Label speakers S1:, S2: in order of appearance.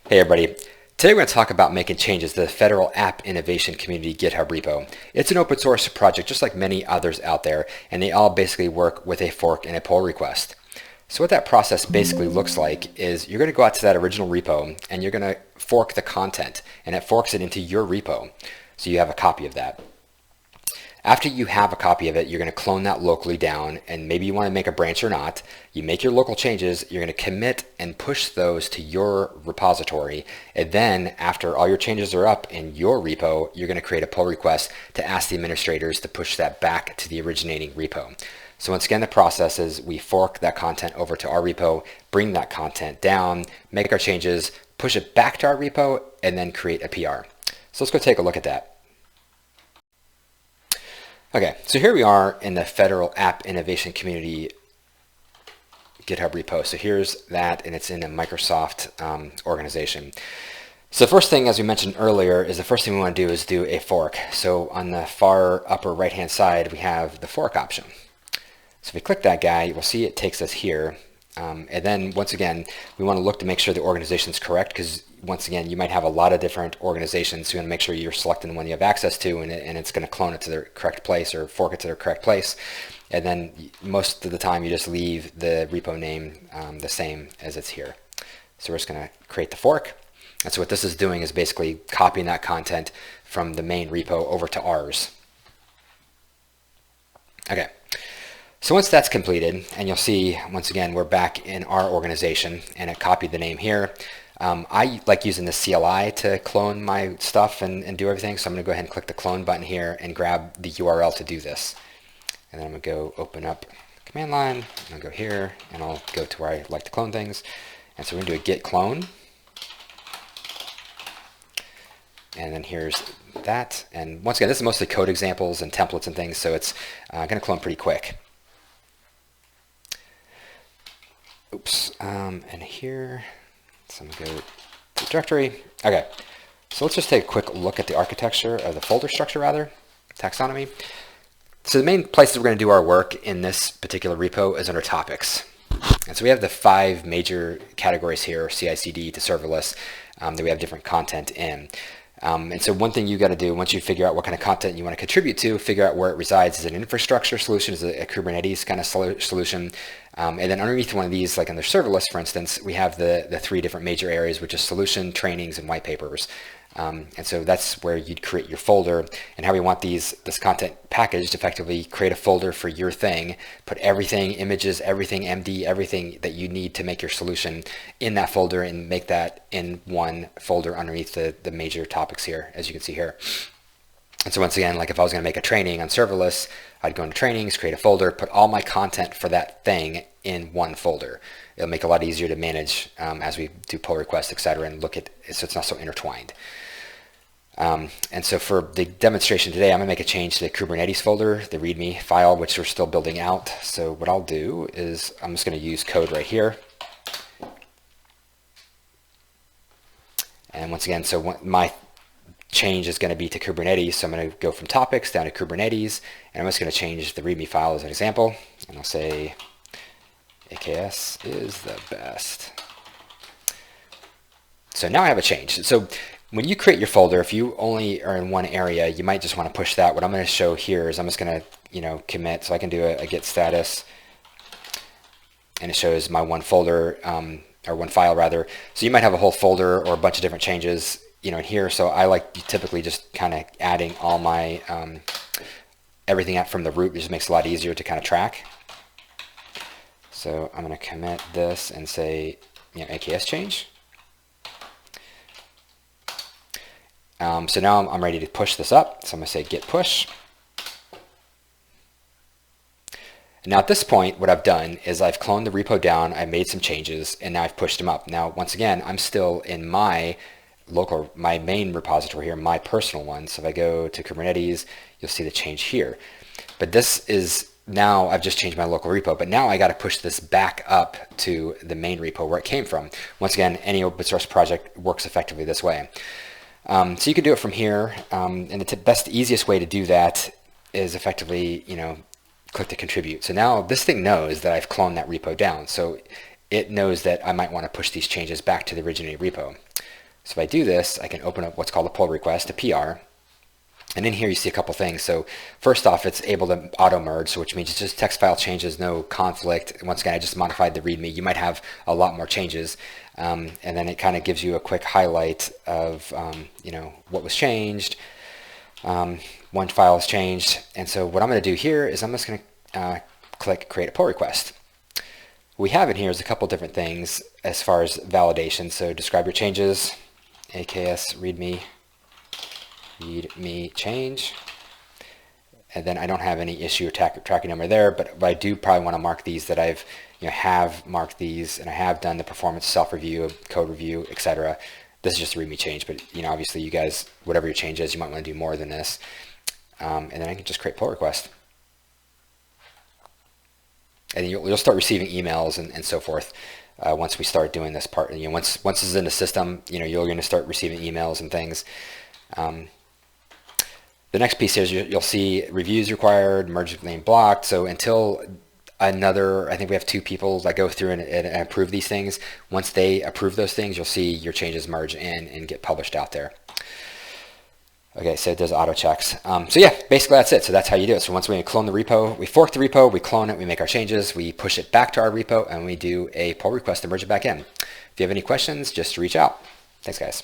S1: Hey everybody. Today we're going to talk about making changes to the Federal App Innovation Community GitHub repo. It's an open source project just like many others out there, and they all basically work with a fork and a pull request. So what that process basically looks like is you're going to go out to that original repo and you're going to fork the content, and it forks it into your repo. So you have a copy of that. After you have a copy of it, you're going to clone that locally down, and maybe you want to make a branch or not. You make your local changes, you're going to commit and push those to your repository, and then after all your changes are up in your repo, you're going to create a pull request to ask the administrators to push that back to the originating repo. So once again, the process is we fork that content over to our repo, bring that content down, make our changes, push it back to our repo, and then create a PR. So let's go take a look at that. Okay, so here we are in the Federal App Innovation Community GitHub repo. So here's that, and it's in a Microsoft organization. So the first thing, as we mentioned earlier, is the first thing we want to do is do a fork. So on the far upper right-hand side, we have the fork option. So if we click that guy, we'll see it takes us here. And then once again, we want to look to make sure the organization is correct, because once again, you might have a lot of different organizations. So you want to make sure you're selecting the one you have access to, and it's going to clone it to their correct place or fork it to their correct place. And then most of the time, you just leave the repo name the same as it's here. So we're just going to create the fork. And so what this is doing is basically copying that content from the main repo over to ours. Okay. So once that's completed, and you'll see, once again, we're back in our organization, and it copied the name here. I like using the CLI to clone my stuff and do everything, so I'm going to go ahead and click the clone button here and grab the URL to do this. And then I'm going to go open up the command line, and I'll go here, and I'll go to where I like to clone things. And so we're going to do a git clone. And then here's that. And once again, this is mostly code examples and templates and things, so it's going to clone pretty quick. Oops, and here, so I'm going to go to the directory. Okay, so let's just take a quick look at the architecture of the folder structure, taxonomy. So the main places we're going to do our work in this particular repo is under topics. And so we have the 5 major categories here, CI/CD to serverless, that we have different content in. And so one thing you got to do once you figure out what kind of content you want to contribute to, figure out where it resides. Is it an infrastructure solution? Is it a Kubernetes kind of solution? And then underneath one of these, like under serverless, for instance, we have the 3 different major areas, which is solution, trainings, and white papers. And so that's where you'd create your folder, and how we want this content packaged. Effectively create a folder for your thing, put everything, images, everything, MD, everything that you need to make your solution in that folder, and make that in one folder underneath the major topics here, as you can see here. And so once again, like if I was going to make a training on serverless, I'd go into trainings, create a folder, put all my content for that thing in one folder. It'll make it a lot easier to manage as we do pull requests, etc., and look at so it's not so intertwined. And so for the demonstration today, I'm going to make a change to the Kubernetes folder, the README file, which we're still building out. So what I'll do is I'm just going to use code right here. And once again, so my change is going to be to Kubernetes. So I'm going to go from topics down to Kubernetes, and I'm just going to change the README file as an example. And I'll say AKS is the best. So now I have a change. So when you create your folder, if you only are in one area, you might just want to push that. What I'm going to show here is I'm just going to, commit. So I can do a git status, and it shows my one folder, or one file rather. So you might have a whole folder or a bunch of different changes, in here. So I like typically just kind of adding all my everything out from the root. It just makes it a lot easier to kind of track. So I'm going to commit this and say, AKS change. So now I'm ready to push this up. So I'm going to say git push. Now at this point, what I've done is I've cloned the repo down, I made some changes, and now I've pushed them up. Now, once again, I'm still in my main repository here, my personal one. So if I go to Kubernetes, you'll see the change here. But this is now I've just changed my local repo, but now I got to push this back up to the main repo where it came from. Once again, any open source project works effectively this way. So you can do it from here, and the easiest way to do that is effectively, click to contribute. So now this thing knows that I've cloned that repo down, so it knows that I might want to push these changes back to the originating repo. So if I do this, I can open up what's called a pull request, a PR. And in here you see a couple things. So first off, it's able to auto merge, so which means it's just text file changes, no conflict. Once again, I just modified the README. You might have a lot more changes. And then it kind of gives you a quick highlight of what was changed. One file has changed. And so what I'm going to do here is I'm just going to click create a pull request. What we have in here is a couple different things as far as validation. So describe your changes, AKS README change, and then I don't have any issue or tracking number there, but I do probably want to mark these that I've have marked these, and I have done the performance self-review, code review, etc. This is just a README change, but obviously you guys, whatever your change is, you might want to do more than this. And then I can just create pull request, and you'll start receiving emails and so forth. Once we start doing this part, once this is in the system, you're going to start receiving emails and things. The next piece is you'll see reviews required, merge lane blocked. So until I think we have 2 people that go through and approve these things. Once they approve those things, you'll see your changes merge in and get published out there. Okay, so it does auto checks. So yeah, basically that's it. So that's how you do it. So once we clone the repo, we fork the repo, we clone it, we make our changes, we push it back to our repo, and we do a pull request to merge it back in. If you have any questions, just reach out. Thanks, guys.